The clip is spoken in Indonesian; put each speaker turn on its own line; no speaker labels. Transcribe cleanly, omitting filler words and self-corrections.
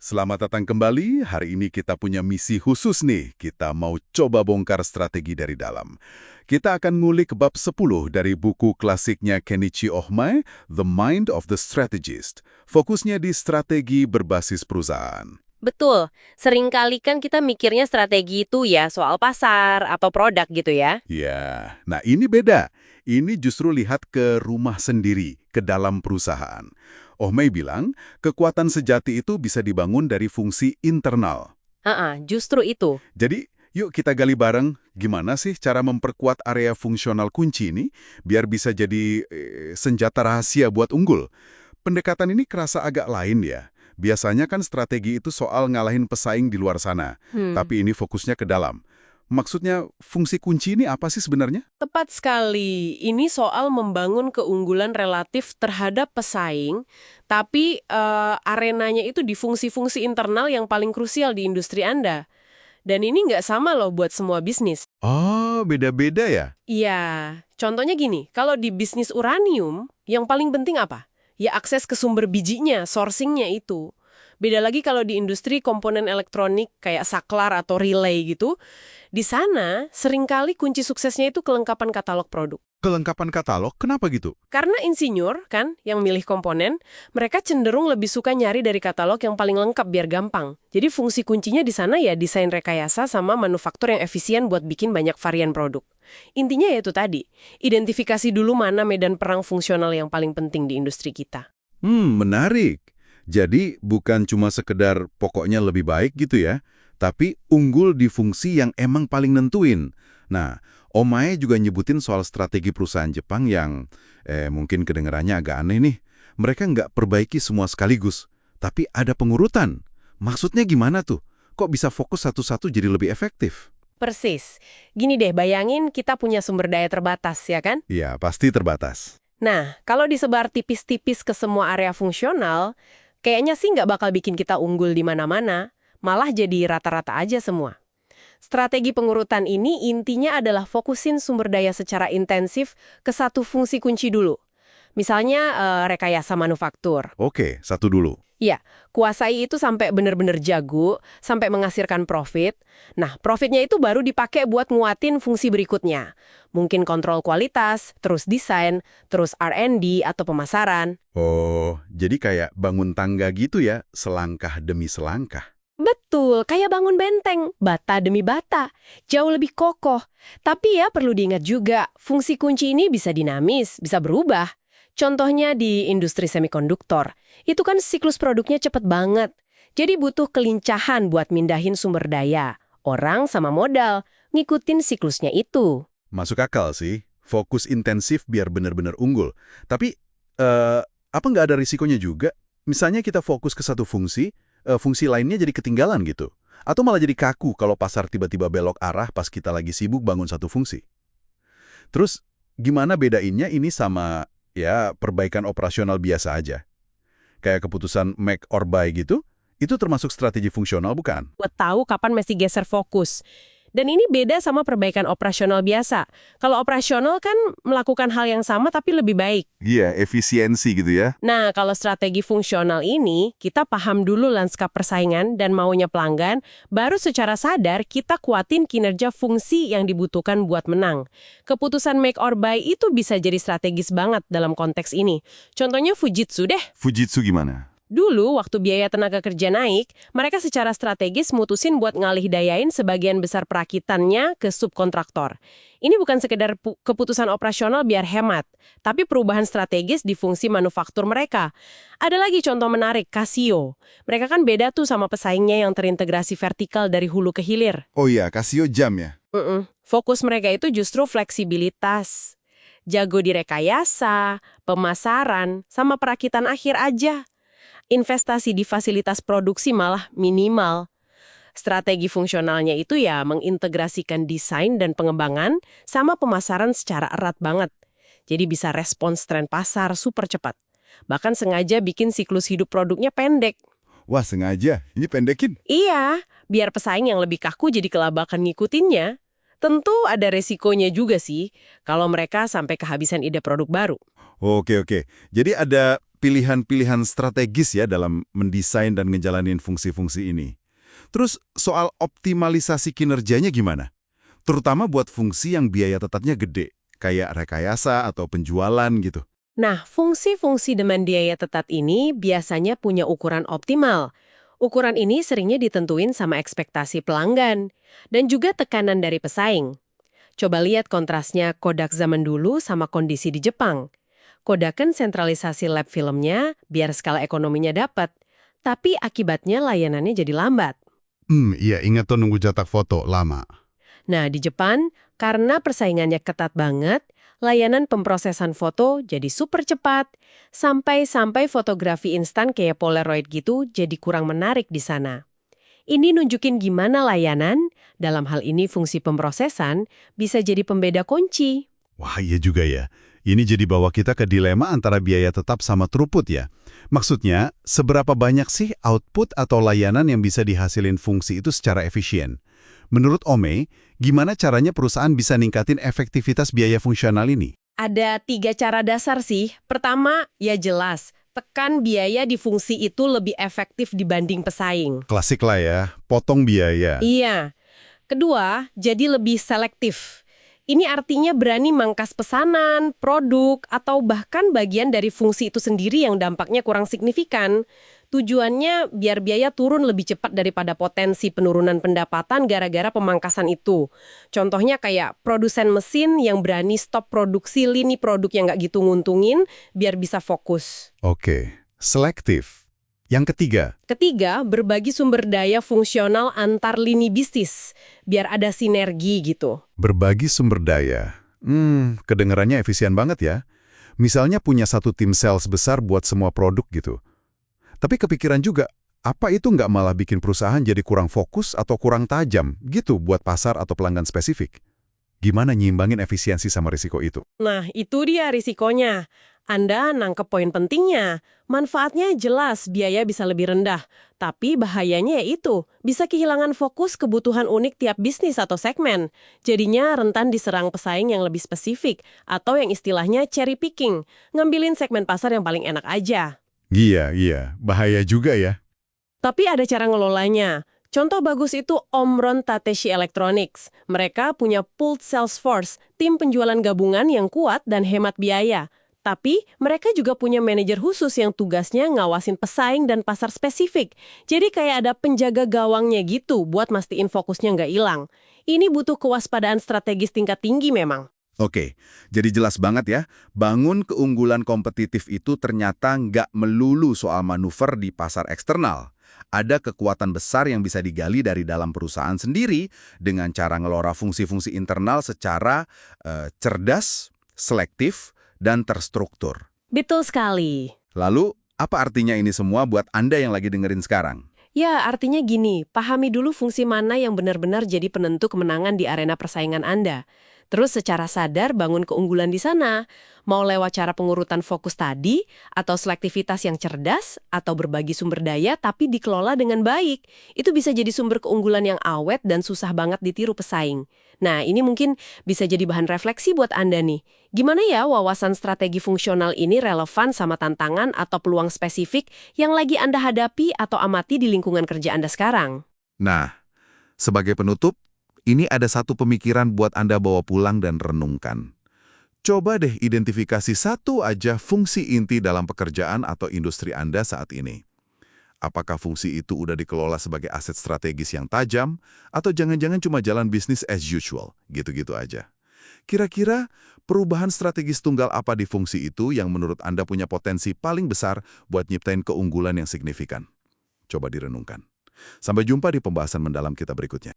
Selamat datang kembali. Hari ini kita punya misi khusus nih. Kita mau coba bongkar strategi dari dalam. Kita akan ngulik bab 10 dari buku klasiknya Kenichi Ohmae, The Mind of the Strategist. Fokusnya di strategi berbasis perusahaan.
Betul, seringkali kan kita mikirnya strategi itu ya soal pasar atau produk gitu ya.
Ya, nah ini beda. Ini justru lihat ke rumah sendiri, ke dalam perusahaan. Ohmae bilang, kekuatan sejati itu bisa dibangun dari fungsi internal.
Justru itu.
Jadi, yuk kita gali bareng gimana sih cara memperkuat area fungsional kunci ini biar bisa jadi senjata rahasia buat unggul. Pendekatan ini kerasa agak lain ya. Biasanya kan strategi itu soal ngalahin pesaing di luar sana, tapi ini fokusnya ke dalam. Maksudnya, fungsi kunci ini apa sih sebenarnya?
Tepat sekali. Ini soal membangun keunggulan relatif terhadap pesaing, tapi arenanya itu di fungsi-fungsi internal yang paling krusial di industri Anda. Dan ini nggak sama loh buat semua bisnis.
Oh, beda-beda ya?
Iya, contohnya gini, kalau di bisnis uranium, yang paling penting apa? Ya akses ke sumber bijinya, sourcingnya itu. Beda lagi kalau di industri komponen elektronik kayak saklar atau relay gitu, di sana seringkali kunci suksesnya itu kelengkapan katalog produk.
Kelengkapan katalog, kenapa gitu?
Karena insinyur kan yang milih komponen, mereka cenderung lebih suka nyari dari katalog yang paling lengkap biar gampang. Jadi fungsi kuncinya di sana ya desain rekayasa sama manufaktur yang efisien buat bikin banyak varian produk. Intinya ya itu tadi, identifikasi dulu mana medan perang fungsional yang paling penting di industri kita.
Menarik. Jadi bukan cuma sekedar pokoknya lebih baik gitu ya, tapi unggul di fungsi yang emang paling nentuin. Nah, Omae juga nyebutin soal strategi perusahaan Jepang yang mungkin kedengarannya agak aneh nih. Mereka nggak perbaiki semua sekaligus, tapi ada pengurutan. Maksudnya gimana tuh? Kok bisa fokus satu-satu jadi lebih efektif?
Persis. Gini deh, bayangin kita punya sumber daya terbatas, ya kan?
Ya, pasti terbatas.
Nah, kalau disebar tipis-tipis ke semua area fungsional, kayaknya sih nggak bakal bikin kita unggul di mana-mana, malah jadi rata-rata aja semua. Strategi pengurutan ini intinya adalah fokusin sumber daya secara intensif ke satu fungsi kunci dulu. Misalnya rekayasa manufaktur.
Oke, satu dulu.
Ya, kuasai itu sampai benar-benar jago, sampai menghasilkan profit. Nah, profitnya itu baru dipakai buat nguatin fungsi berikutnya. Mungkin kontrol kualitas, terus desain, terus R&D atau pemasaran.
Oh, jadi kayak bangun tangga gitu ya, selangkah demi selangkah.
Betul, kayak bangun benteng, bata demi bata. Jauh lebih kokoh. Tapi ya perlu diingat juga, fungsi kunci ini bisa dinamis, bisa berubah. Contohnya di industri semikonduktor, itu kan siklus produknya cepet banget. Jadi butuh kelincahan buat mindahin sumber daya, orang sama modal, ngikutin siklusnya itu.
Masuk akal sih, fokus intensif biar benar-benar unggul. Tapi, apa nggak ada risikonya juga? Misalnya kita fokus ke satu fungsi, fungsi lainnya jadi ketinggalan gitu. Atau malah jadi kaku kalau pasar tiba-tiba belok arah pas kita lagi sibuk bangun satu fungsi. Terus, gimana bedainnya ini sama, ya, perbaikan operasional biasa aja? Kayak keputusan make or buy gitu, itu termasuk strategi fungsional bukan?
Buat tahu kapan mesti geser fokus. Dan ini beda sama perbaikan operasional biasa. Kalau operasional kan melakukan hal yang sama tapi lebih baik.
Iya, efisiensi gitu ya.
Nah, kalau strategi fungsional ini, kita paham dulu lanskap persaingan dan maunya pelanggan, baru secara sadar kita kuatin kinerja fungsi yang dibutuhkan buat menang. Keputusan make or buy itu bisa jadi strategis banget dalam konteks ini. Contohnya Fujitsu deh.
Fujitsu gimana?
Dulu, waktu biaya tenaga kerja naik, mereka secara strategis mutusin buat ngalih dayain sebagian besar perakitannya ke subkontraktor. Ini bukan sekedar keputusan operasional biar hemat, tapi perubahan strategis di fungsi manufaktur mereka. Ada lagi contoh menarik, Casio. Mereka kan beda tuh sama pesaingnya yang terintegrasi vertikal dari hulu ke hilir.
Oh iya, Casio jam ya?
Fokus mereka itu justru fleksibilitas. Jago di rekayasa, pemasaran, sama perakitan akhir aja. Investasi di fasilitas produksi malah minimal. Strategi fungsionalnya itu ya mengintegrasikan desain dan pengembangan sama pemasaran secara erat banget. Jadi bisa respons tren pasar super cepat. Bahkan sengaja bikin siklus hidup produknya pendek.
Wah, sengaja? Ini pendekin?
Iya, biar pesaing yang lebih kaku jadi kelabakan ngikutinnya. Tentu ada resikonya juga sih kalau mereka sampai kehabisan ide produk baru.
Oke. Jadi ada pilihan-pilihan strategis ya dalam mendesain dan ngejalanin fungsi-fungsi ini. Terus soal optimalisasi kinerjanya gimana? Terutama buat fungsi yang biaya tetapnya gede, kayak rekayasa atau penjualan gitu.
Nah, fungsi-fungsi demand biaya tetap ini biasanya punya ukuran optimal. Ukuran ini seringnya ditentuin sama ekspektasi pelanggan dan juga tekanan dari pesaing. Coba lihat kontrasnya Kodak zaman dulu sama kondisi di Jepang. Kodak kan sentralisasi lab filmnya biar skala ekonominya dapat, tapi akibatnya layanannya jadi lambat.
Iya, ingat tuh nunggu jatah foto lama.
Nah, di Jepang, karena persaingannya ketat banget, layanan pemrosesan foto jadi super cepat, sampai fotografi instan kayak Polaroid gitu jadi kurang menarik di sana. Ini nunjukin gimana layanan, dalam hal ini fungsi pemrosesan, bisa jadi pembeda kunci.
Wah, iya juga ya. Ini jadi bawa kita ke dilema antara biaya tetap sama throughput ya. Maksudnya, seberapa banyak sih output atau layanan yang bisa dihasilin fungsi itu secara efisien? Menurut Ome, gimana caranya perusahaan bisa ningkatin efektivitas biaya fungsional ini?
Ada 3 cara dasar sih. Pertama, ya jelas, tekan biaya di fungsi itu lebih efektif dibanding pesaing.
Klasik lah ya, potong biaya.
Iya. Kedua, jadi lebih selektif. Ini artinya berani mangkas pesanan, produk, atau bahkan bagian dari fungsi itu sendiri yang dampaknya kurang signifikan. Tujuannya biar biaya turun lebih cepat daripada potensi penurunan pendapatan gara-gara pemangkasan itu. Contohnya kayak produsen mesin yang berani stop produksi lini produk yang nggak gitu nguntungin biar bisa fokus.
Oke, selektif. Yang
Ketiga, berbagi sumber daya fungsional antar lini bisnis, biar ada sinergi gitu.
berbagi sumber daya. Kedengarannya efisien banget ya. Misalnya punya satu tim sales besar buat semua produk gitu. Tapi kepikiran juga, apa itu nggak malah bikin perusahaan jadi kurang fokus atau kurang tajam gitu buat pasar atau pelanggan spesifik? Gimana nyimbangin efisiensi sama risiko itu?
Nah, itu dia risikonya. Anda nangkep poin pentingnya. Manfaatnya jelas, biaya bisa lebih rendah. Tapi bahayanya yaitu, bisa kehilangan fokus kebutuhan unik tiap bisnis atau segmen. Jadinya rentan diserang pesaing yang lebih spesifik, atau yang istilahnya cherry picking, ngambilin segmen pasar yang paling enak aja.
Iya, bahaya juga ya.
Tapi ada cara ngelolanya. Contoh bagus itu Omron Tateshi Electronics. Mereka punya pooled sales force, tim penjualan gabungan yang kuat dan hemat biaya. Tapi mereka juga punya manajer khusus yang tugasnya ngawasin pesaing dan pasar spesifik. Jadi kayak ada penjaga gawangnya gitu buat mastiin fokusnya nggak hilang. Ini butuh kewaspadaan strategis tingkat tinggi memang.
Oke, jadi jelas banget ya, bangun keunggulan kompetitif itu ternyata nggak melulu soal manuver di pasar eksternal. Ada kekuatan besar yang bisa digali dari dalam perusahaan sendiri dengan cara ngelola fungsi-fungsi internal secara cerdas, selektif, dan terstruktur.
Betul sekali.
Lalu, apa artinya ini semua buat Anda yang lagi dengerin sekarang?
Ya, artinya gini, pahami dulu fungsi mana yang benar-benar jadi penentu kemenangan di arena persaingan Anda. Terus secara sadar bangun keunggulan di sana. Mau lewat cara pengurutan fokus tadi, atau selektivitas yang cerdas, atau berbagi sumber daya tapi dikelola dengan baik. Itu bisa jadi sumber keunggulan yang awet dan susah banget ditiru pesaing. Nah, ini mungkin bisa jadi bahan refleksi buat Anda nih. Gimana ya wawasan strategi fungsional ini relevan sama tantangan atau peluang spesifik yang lagi Anda hadapi atau amati di lingkungan kerja Anda sekarang?
Nah, sebagai penutup, ini ada satu pemikiran buat Anda bawa pulang dan renungkan. Coba deh identifikasi satu aja fungsi inti dalam pekerjaan atau industri Anda saat ini. Apakah fungsi itu udah dikelola sebagai aset strategis yang tajam, atau jangan-jangan cuma jalan bisnis as usual, gitu-gitu aja. Kira-kira perubahan strategis tunggal apa di fungsi itu yang menurut Anda punya potensi paling besar buat nyiptain keunggulan yang signifikan? Coba direnungkan. Sampai jumpa di pembahasan mendalam kita berikutnya.